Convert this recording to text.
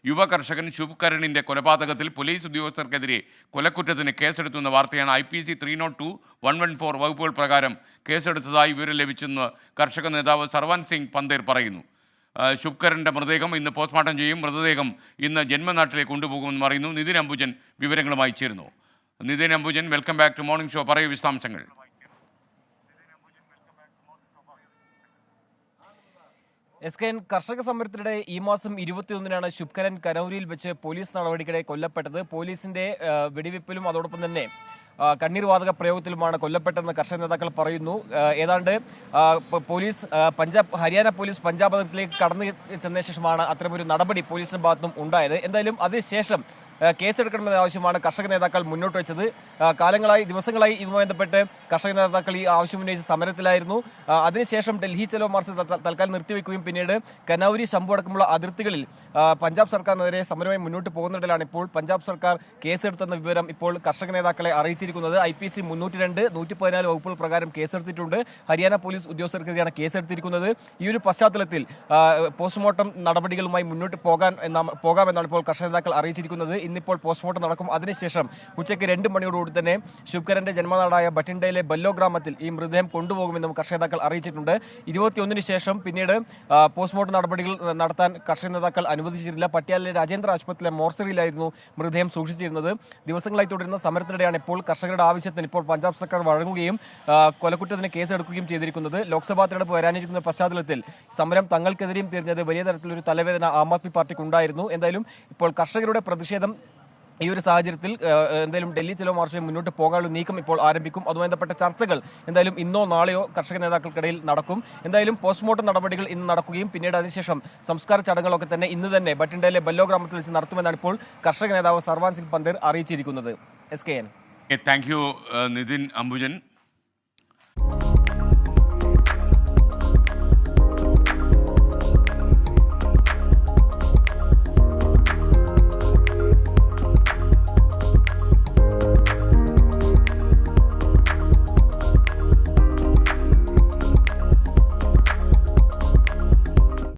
യുവ കർഷകൻ ശുഭ് കരണിന്റെ കൊലപാതകത്തിൽ പോലീസ് ഉദ്യോഗസ്ഥർക്കെതിരെ കൊലക്കുറ്റത്തിന് കേസെടുത്തുന്ന വാർത്തയാണ്. IPC 302, 114 വകുപ്പുകൾ പ്രകാരം കേസെടുത്തതായി വിവരം ലഭിച്ചെന്ന് കർഷക നേതാവ് സർവാൻ സിംഗ് പന്തേർ പറയുന്നു. ശുഭ്കരൻ്റെ മൃതദേഹം ഇന്ന് പോസ്റ്റ്മോർട്ടം ചെയ്യും. മൃതദേഹം ഇന്ന് ജന്മനാട്ടിലേക്ക് കൊണ്ടുപോകുമെന്ന് പറയുന്നു. നിതിൻ അംബുജൻ വിവരങ്ങളുമായി ചേരുന്നു. Nithin Ambujan, welcome back to morning show. പറയൂ വിശദാംശങ്ങൾ. SKN കർഷക സമരത്തിനിടെ ഈ മാസം 21-നാണ് ശുഭ്കരൻ കനൌരിയിൽ വെച്ച് പോലീസ് നടപടിക്കിടെ കൊല്ലപ്പെട്ടത്. പോലീസിന്റെ വെടിവെപ്പിലും അതോടൊപ്പം തന്നെ കണ്ണീർ വാതക പ്രയോഗത്തിലുമാണ് കൊല്ലപ്പെട്ടതെന്ന് കർഷക നേതാക്കൾ പറയുന്നു. ഏതാണ്ട് പോലീസ് ഹരിയാന പോലീസ് പഞ്ചാബ് അതിർത്തിയിലേക്ക് കടന്നു ചെന്ന ശേഷമാണ് അത്തരമൊരു നടപടി പോലീസിന്റെ ഭാഗത്തും ഉണ്ടായത്. എന്തായാലും അതിനുശേഷം കേസെടുക്കണമെന്ന ആവശ്യമാണ് കർഷക നേതാക്കൾ മുന്നോട്ട് വെച്ചത്. ദിവസങ്ങളായി ഇതുമായി ബന്ധപ്പെട്ട് കർഷക നേതാക്കൾ ഈ ആവശ്യം ഉന്നയിച്ച് സമരത്തിലായിരുന്നു. അതിനുശേഷം ഡൽഹി ചലോ മാർച്ച് തൽക്കാലം നിർത്തിവെക്കുകയും പിന്നീട് കനൌരി, ശംഭു അടക്കമുള്ള അതിർത്തികളിൽ പഞ്ചാബ് സർക്കാരിനെതിരെ സമരമായി മുന്നോട്ട് പോകുന്നതിലാണ് ഇപ്പോൾ പഞ്ചാബ് സർക്കാർ കേസെടുത്തെന്ന വിവരം ഇപ്പോൾ കർഷക നേതാക്കളെ അറിയിച്ചിരിക്കുന്നത്. IPC 302, 114 വകുപ്പുകൾ പ്രകാരം കേസെടുത്തിട്ടുണ്ട്. ഹരിയാന പോലീസ് ഉദ്യോഗസ്ഥർക്കെതിരെയാണ് കേസെടുത്തിരിക്കുന്നത്. ഈ ഒരു പശ്ചാത്തലത്തിൽ പോസ്റ്റ്മോർട്ടം നടപടികളുമായി മുന്നോട്ട് പോകാമെന്നാണ് ഇപ്പോൾ കർഷക നേതാക്കൾ അറിയിച്ചിരിക്കുന്നത്. ഇന്നിപ്പോൾ പോസ്റ്റ്മോർട്ടം നടക്കും. അതിനുശേഷം ഉച്ചയ്ക്ക് 2 മണിയോടുകൂടി തന്നെ ശുഭ്കരന്റെ ജന്മനാടായ ബഠിണ്ടയിലെ ബല്ലോ ഗ്രാമത്തിൽ ഈ മൃതദേഹം കൊണ്ടുപോകുമെന്നും കർഷക നേതാക്കൾ അറിയിച്ചിട്ടുണ്ട്. 21-ന് ശേഷം പിന്നീട് പോസ്റ്റ്മോർട്ടം നടപടികൾ നടത്താൻ കർഷക നേതാക്കൾ അനുവദിച്ചിരുന്നില്ല. പട്യാലയിലെ രാജേന്ദ്ര ആശുപത്രിയിലെ മോർച്ചറിയിലായിരുന്നു മൃതദേഹം സൂക്ഷിച്ചിരുന്നത്. ദിവസങ്ങളായി തുടരുന്ന സമരത്തിനിടെയാണ് ഇപ്പോൾ കർഷകരുടെ ആവശ്യത്തിന് ഇപ്പോൾ പഞ്ചാബ് സർക്കാർ വഴങ്ങുകയും കൊലക്കുറ്റത്തിന് കേസെടുക്കുകയും ചെയ്തിരിക്കുന്നത്. ലോക്സഭാ തെരഞ്ഞെടുപ്പ് വരാനിരിക്കുന്ന പശ്ചാത്തലത്തിൽ സമരം തങ്ങൾക്കെതിരെയും തിരിഞ്ഞത് വലിയ തരത്തിലൊരു തലവേദന ആം ആദ്മി പാർട്ടിക്ക് ഉണ്ടായിരുന്നു. എന്തായാലും ഇപ്പോൾ കർഷകരുടെ പ്രതിഷേധം ഈ ഒരു സാഹചര്യത്തിൽ എന്തായാലും ഡൽഹി ചലോ മാർച്ചിൽ മുന്നോട്ട് പോകാനുള്ള നീക്കം ഇപ്പോൾ ആരംഭിക്കും. അതുമായി ബന്ധപ്പെട്ട ചർച്ചകൾ എന്തായാലും ഇന്നോ നാളെയോ കർഷക നേതാക്കൾക്കിടയിൽ നടക്കും. എന്തായാലും പോസ്റ്റ്മോർട്ടം നടപടികൾ ഇന്ന് നടക്കുകയും പിന്നീട് അതിനുശേഷം സംസ്കാര ചടങ്ങുകളൊക്കെ തന്നെ ഇന്ന് തന്നെ ബഠിണ്ടയിലെ ബല്ലോ ഗ്രാമത്തിൽ വെച്ച് നടത്തുമെന്നാണ് ഇപ്പോൾ കർഷക നേതാവ് സർവാൻ സിംഗ് പന്തേർ അറിയിച്ചിരിക്കുന്നത്. SKN. Thank you Nithin Ambujan.